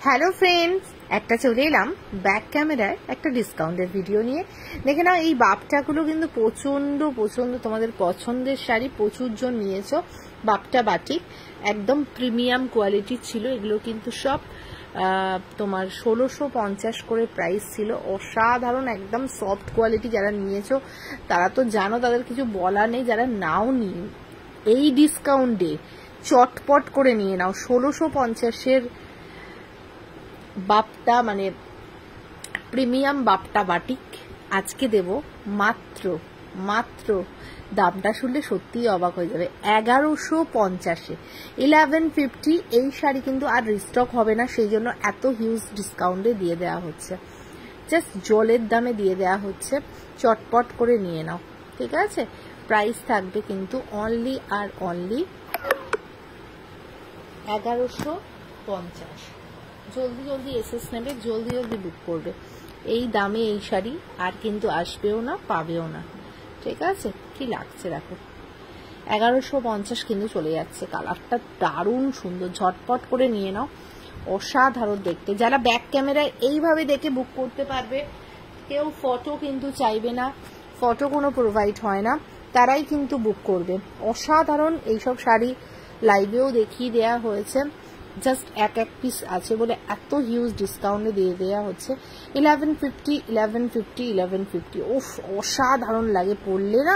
Hello friends, একটা চলে এলাম ব্যাক ক্যামেরায় একটা ডিসকাউন্টের ভিডিও নিয়ে। দেখে নাও, এই বাপটাগুলো কিন্তু প্রচন্ড তোমাদের পছন্দের শাড়ি, প্রচুর জন নিয়েছো। বাপটা বাটিক একদম প্রিমিয়াম কোয়ালিটি ছিল। এগুলো কিন্তু সব তোমার 1650 করে প্রাইস ছিল। অসাধারণ একদম সফট কোয়ালিটি। যারা নিয়েছো তারা তো জানো, তাদের কিছু বলার নেই। যারা নাও নি, এই ডিসকাউন্টে চটপট করে নিয়ে নাও। 1650-এর বাপটা মানে প্রিমিয়াম বাপটা বাটিক আজকে দেব মাত্র দামটা শুনলে সত্যিই অবাক হয়ে যাবে, 1150-এ 1150। এই শাড়ি কিন্তু আর রিস্টক হবে না, সেই জন্য এত হিউজ ডিসকাউন্টে দিয়ে দেওয়া হচ্ছে। জাস্ট জলের দামে দিয়ে দেওয়া হচ্ছে, চটপট করে নিয়ে নাও, ঠিক আছে? প্রাইস থাকবে কিন্তু অনলি আর অনলি 1150। জলদি এসএস নেবে, জলদি বুক করবে। এই দামে এই শাড়ি আর কিন্তু আসবেও না, পাবেও না, ঠিক আছে? কি লাগছে দেখো, 1150 কিন্তু চলে যাচ্ছে। কালারটা দারুণ সুন্দর, ঝটপট করে নিয়ে নাও, অসাধারণ দেখতে। যারা ব্যাক ক্যামেরায় এইভাবে দেখে বুক করতে পারবে, কেউ ফটো কিন্তু চাইবে না, ফটো কোনো প্রোভাইড হয় না, তারাই কিন্তু বুক করবে। অসাধারণ এইসব শাড়ি লাইভেও দেখিয়ে দেওয়া হয়েছে। জাস্ট এক পিস আছে বলে এত হিউজ ডিসকাউন্টে দিয়ে দেওয়া হচ্ছে। 1150। ওফ, অসাধারণ লাগে পরলে না,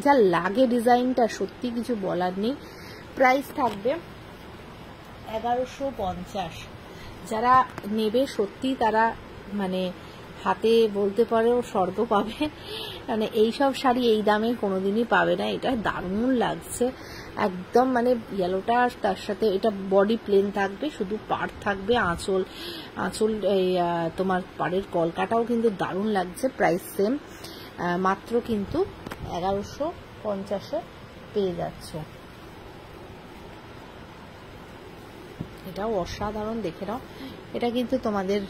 যা লাগে ডিজাইনটা, সত্যি কিছু বলার নেই। প্রাইস থাকবে 1150। যারা নেবে সত্যি তারা মানে হাতে বলতে পারে ও স্বর্গ পাবে। মানে এইসব শাড়ি এই দামে কোনোদিনই পাবে না। এটা দারুণ লাগছে একদম, মানে ইয়েলোটা, তার সাথে এটা বডি প্লেন থাকবে, শুধু পাড় থাকবে, আঁচল এই তোমার পাড়ের কলকাটাও কিন্তু দারুণ লাগছে। প্রাইস সেম, মাত্র কিন্তু 1150-এ পেয়ে যাচ্ছ। এটাও অসাধারণ, দেখে নাও। এটা কিন্তু তোমাদের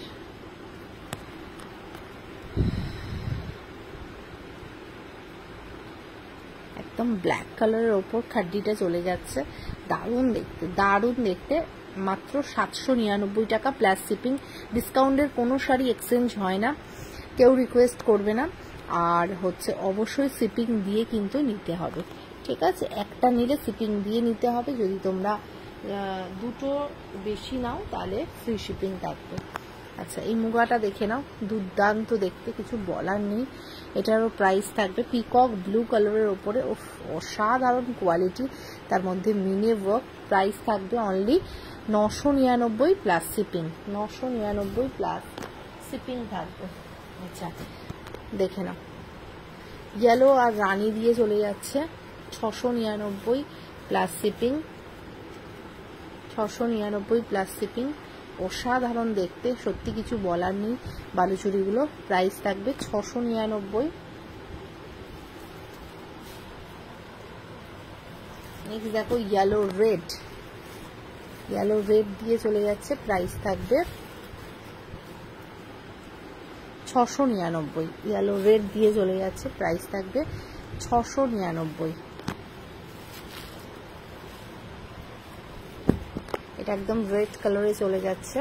একদম ব্ল্যাক কালারের ওপর খাড্ডিটা চলে যাচ্ছে, দারুণ দেখতে। মাত্র 799 টাকা প্লাস শিপিং। ডিসকাউন্টের কোনো শাড়ি এক্সচেঞ্জ হয় না, কেউ রিকোয়েস্ট করবে না। আর হচ্ছে অবশ্যই শিপিং দিয়ে কিন্তু নিতে হবে, ঠিক আছে? একটা নিলে শিপিং দিয়ে নিতে হবে। যদি তোমরা দুটো বেশি নাও তাহলে ফ্রি শিপিং থাকবে। আচ্ছা, এই মুগাটা দেখে নাও, দুর্দান্ত দেখতে, কিছু বলার নেই। এটারও প্রাইস থাকবে পিকক ব্লু কালারের ওপরে, অসাধারণ কোয়ালিটি, তার মধ্যে মিনে ওয়ার্ক। প্রাইস থাকবে only 999 plus shipping. 999 plus shipping থাকবে। আচ্ছা, দেখে নাও, ইয়েলো আর রানী দিয়ে চলে যাচ্ছে, 699 প্লাস শিপিং। 699 plus shipping. অসাধারণ দেখতে, সত্যি কিছু বলার নেই। বালুচুরিগুলো প্রাইস থাকবে 699। নেক্সট দেখো, ইয়েলো রেড দিয়ে চলে যাচ্ছে, প্রাইস থাকবে 699। ইয়েলো রেড দিয়ে চলে যাচ্ছে, প্রাইস থাকবে 699। এটা একদম রেড কালারে চলে যাচ্ছে,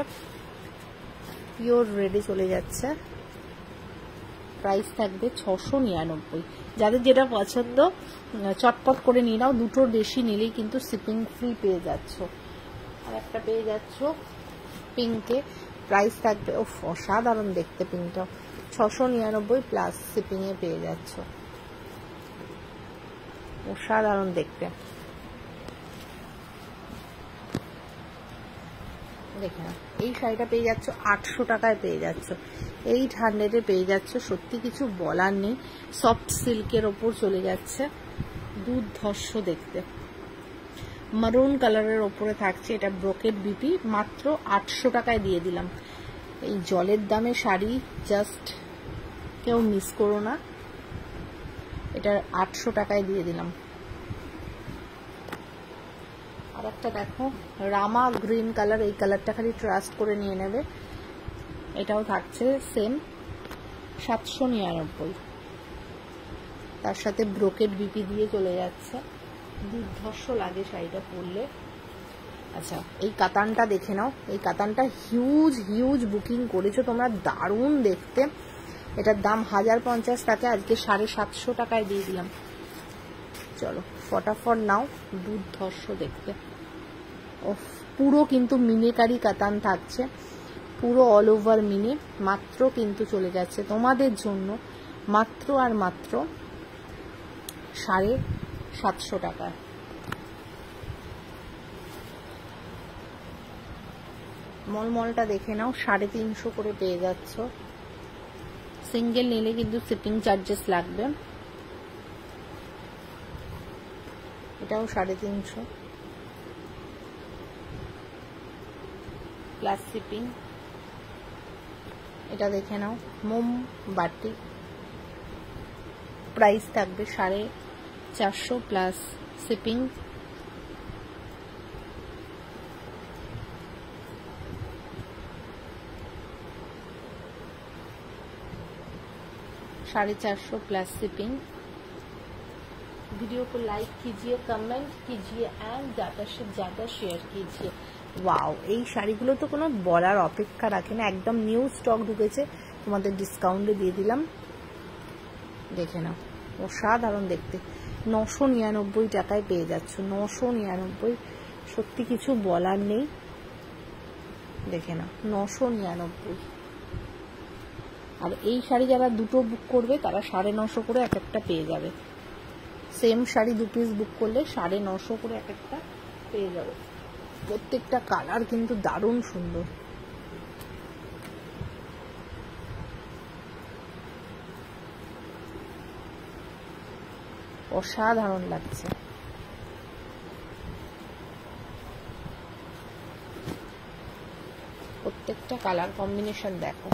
পিওর রেডে চলে যাচ্ছে, প্রাইস থাকবে 699। যাদের যেটা পছন্দ চটপট করে নিয়ে নাও, দুটোর বেশি নিলেই কিন্তু শিপিং ফ্রি পেয়ে যাচ্ছ। আর একটা পেয়ে যাচ্ছ পিঙ্কে, প্রাইস থাকবে অসাধারণ দেখতে, পিঙ্কটা 699 প্লাস শিপিং এ পেয়ে যাচ্ছ, অসাধারণ দেখতে। দেখে না, এই শাড়িটা পেয়ে যাচ্ছ 800 টাকায় পেয়ে যাচ্ছ, 800-এ পেয়ে যাচ্ছ। সত্যি কিছু বলার নেই। সফট সিল্কের ওপর চলে যাচ্ছে, দুর্ধর্ষ দেখতে, মারুন কালারের ওপরে থাকছে। এটা ব্রোকেট বিপি, মাত্র 800 টাকায় দিয়ে দিলাম। এই জলের দামে শাড়ি জাস্ট কেউ মিস করো না, এটা 800 টাকায় দিয়ে দিলাম। আর একটা দেখো, রামা গ্রিন কালার, এই কালারটা খালি ট্রাস্ট করে নিয়ে নেবে। এটাও থাকছে সেম 799। তার সাথে ব্রোকেট বিপি দিয়ে চলে যাচ্ছে, দুর্ধর্ষ লাগে শাড়িটা পরলে। আচ্ছা, এই কাতানটা দেখে নাও। এই কাতানটা হিউজ হিউজ বুকিং করেছো তোমরা, দারুণ দেখতে। এটার দাম 1050 টাকা, আজকে 750 টাকায় দিয়ে দিলাম। চলো ফটাফট নাও, দুর্ধর্ষ দেখতে। ও পুরো কিন্তু মিনিকারি কাতান থাকছে, পুরো অল ওভার মিনি। মাত্র কিন্তু চলে যাচ্ছে তোমাদের জন্য মাত্র আর মাত্র 750 টাকায়। মলমলটা দেখে নাও, 350 করে পেয়ে যাচ্ছ। সিঙ্গেল নিলে কিন্তু শিপিং চার্জেস লাগবে। এটাও 350 প্লাস শিপিং। এটা দেখে নাও, মোমবাতি, প্রাইস থাকবে 450 plus shipping. $450 plus shipping. Video को लाइक कीजिए, कमेंट कीजिए एंड ज़्यादा से ज़्यादा शेयर कीजिए। ওয়াও, এই শাড়িগুলো তো কোনো বলার অপেক্ষা রাখে না, একদম নিউ স্টক ঢুকেছে, তোমাদের ডিসকাউন্টে দিয়ে দিলাম। দেখে নাও, অসাধারণ দেখতে। 999 টাকায় পেয়ে যাচ্ছ, 999। সত্যি কিছু বলার নেই। দেখে নাও, 999। আর এই শাড়ি যারা দুটো বুক করবে তারা 950 করে এক একটা পেয়ে যাবে। সেম শাড়ি 2 পিস বুক করলে 950 করে এক একটা পেয়ে যাবে। প্রত্যেকটা কালার কিন্তু দারুণ সুন্দর। অসাধারণ লাগছে। প্রত্যেকটা কালার কম্বিনেশন দেখো,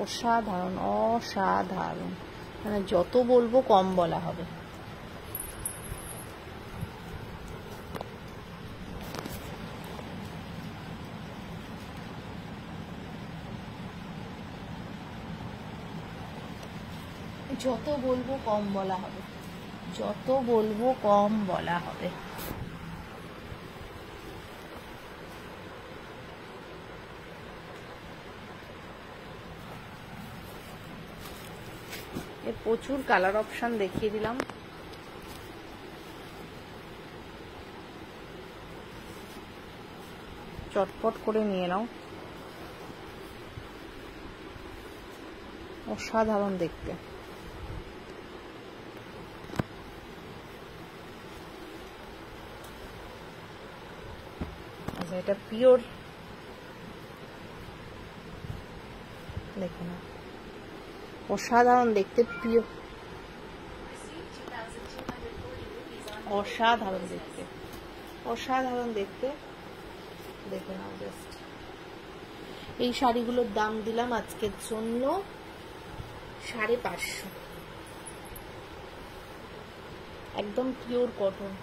অসাধারণ অসাধারণ। মানে যত বলবো কম বলা হবে। যত বলবো কম বলা হবে, যত বলবো কম বলা হবে। প্রচুর কালার অপশন দেখিয়ে দিলাম। চটপট করে নিয়ে নাও, অসাধারণ দেখতে। আচ্ছা, এটা পিওর, দেখো না, অসাধারণ দেখতে, পিওর, অসাধারণ দেখতে, অসাধারণ দেখতে। দেখে নাও জাস্ট। এই শাড়িগুলোর দাম দিলাম আজকের জন্য 550, একদম পিওর কটন।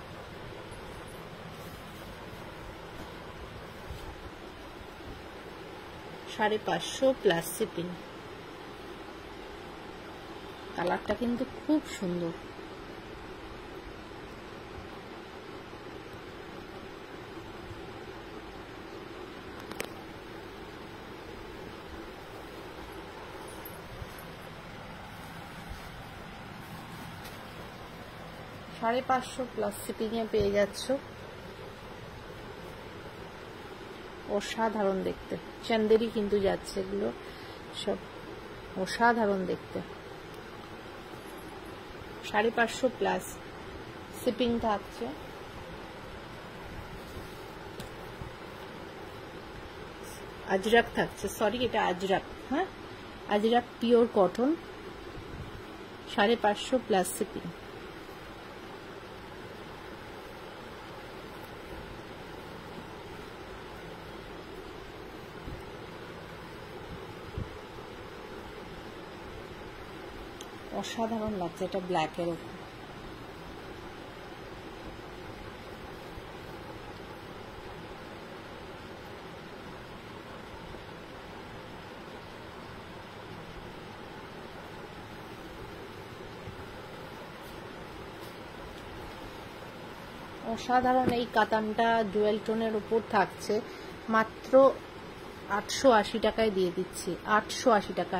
$550 plus shipping. কালারটা কিন্তু খুব সুন্দর। $550 প্লাস শিপিং এ পেয়ে যাচ্ছ। অসাধারণ দেখতে, চান্দেরি কিন্তু যাচ্ছে, এগুলো সব অসাধারণ দেখতে। 550 প্লাস শিপিং থাকছে। আজরাক থাকছে, সরি এটা আজরাক, হ্যাঁ Ajrak pure cotton, 550 plus shipping. অসাধারণ লাগছে, এটা ব্ল্যাকের উপর। অসাধারণ এই কাতানটা ডুয়েল টোনের উপর থাকছে মাত্র 880 টাকায় দিয়ে দিচ্ছি। 880 টাকা।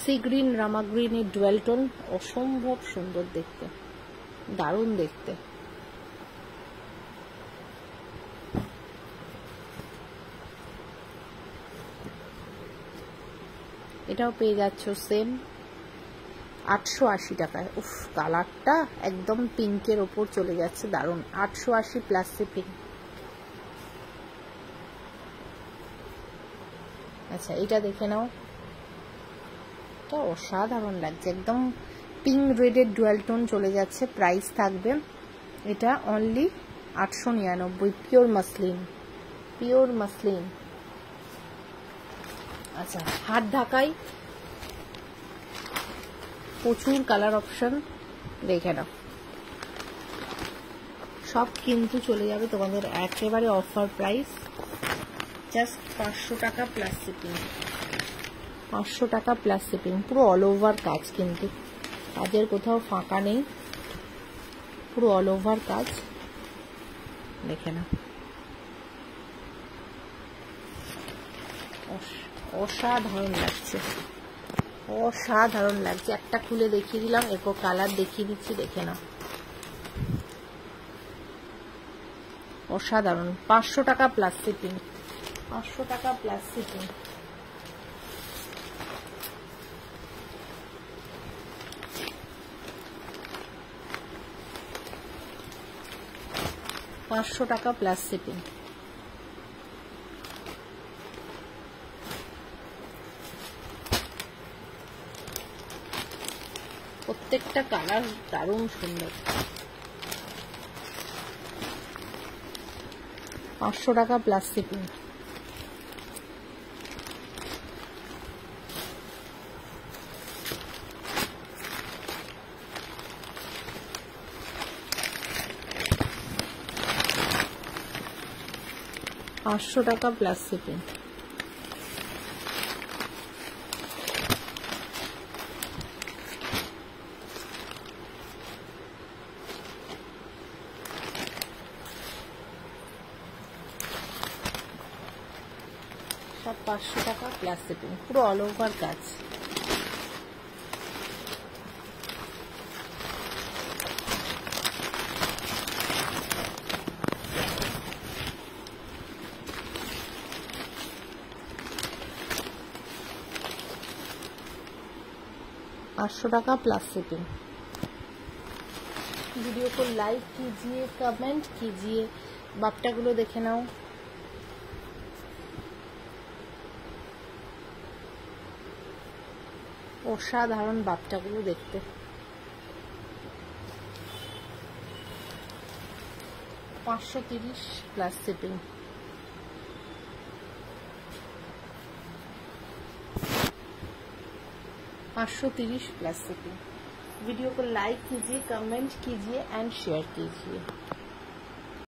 সি গ্রিন রামা গ্রিনের ডুয়েল টোন, অসম্ভব সুন্দর দেখতে, দারুণ দেখতে। এটাও পেয়ে যাচ্ছ সেম 880 টাকায়। উফ, কালারটা একদম পিঙ্কের ওপর চলে যাচ্ছে, দারুণ। 880 প্লাস শিপিং। আচ্ছা, এটা দেখে নাও, এটা অসাধারণ লাগছে, একদম পিঙ্ক রেডের ডুয়াল টোন চলে যাচ্ছে। প্রাইস থাকবে এটা only 899, pure muslin, pure muslin. আচ্ছা, হাত ঢাকাই প্রচুর কালার অপশন, দেখে নাও। সব কিন্তু চলে যাবে তোমাদের একেবারে অফার প্রাইস, জাস্ট 500 টাকা প্লাস শিপিং। 500 টাকা প্লাস শিপিং। পুরো অল ওভার কাজ, কিন্তু কাজের কোথাও ফাঁকা নেই, পুরো অল ওভার কাজ, দেখে নাও। অসাধারণ লাগছে, অসাধারণ লাগছে। একটা খুলে দেখিয়ে দিলাম, এরপর কালার দেখিয়ে দিচ্ছি, দেখে নাও। অসাধারণ। 500 টাকা প্লাস শিপিং। 500 টাকা প্লাস শিপিং। টাকা প্লাস শিপিং। প্রত্যেকটা কালার দারুণ সুন্দর। 500 টাকা প্লাস শিপিং। টাকা প্লাস শিপিং। সব 500 টাকা প্লাস শিপিং, পুরো অল ওভার কাজ। টাকা प्लस शिपिंग। वीडियो को लाइक कीजिए, कमेंट कीजिए। बापटागुलो देखे नाओ। অসাধারণ বাপটাগুলো দেখতে। 530 plus shipping. Plus shipping. Video को लाइक कीजिए, कमेंट कीजिए एंड शेयर कीजिए।